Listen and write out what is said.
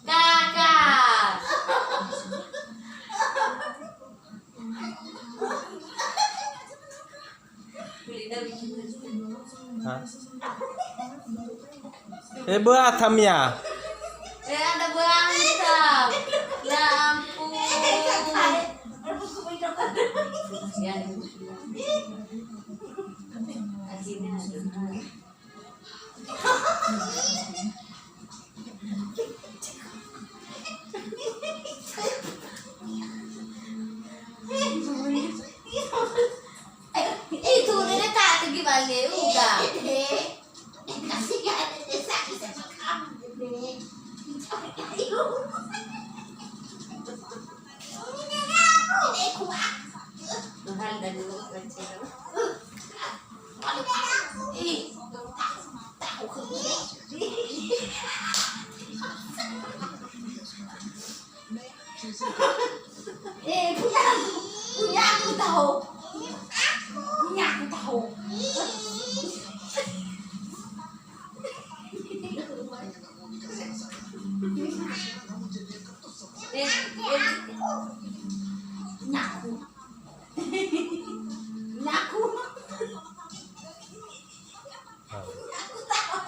Kakak. Hah? Buat hamnya. Ada buang hitam. Ya ampun. Ya, akhirnya ada. Itu udah tak gimana udah. Kasih ya ada desa bisa makan gede. Ini kuat. Mahal dan dulu kecil. Ih, tahu ke punya aku tahu. Punya aku tahu. Nyaku. Nyaku. Aku tahu. Aku tahu.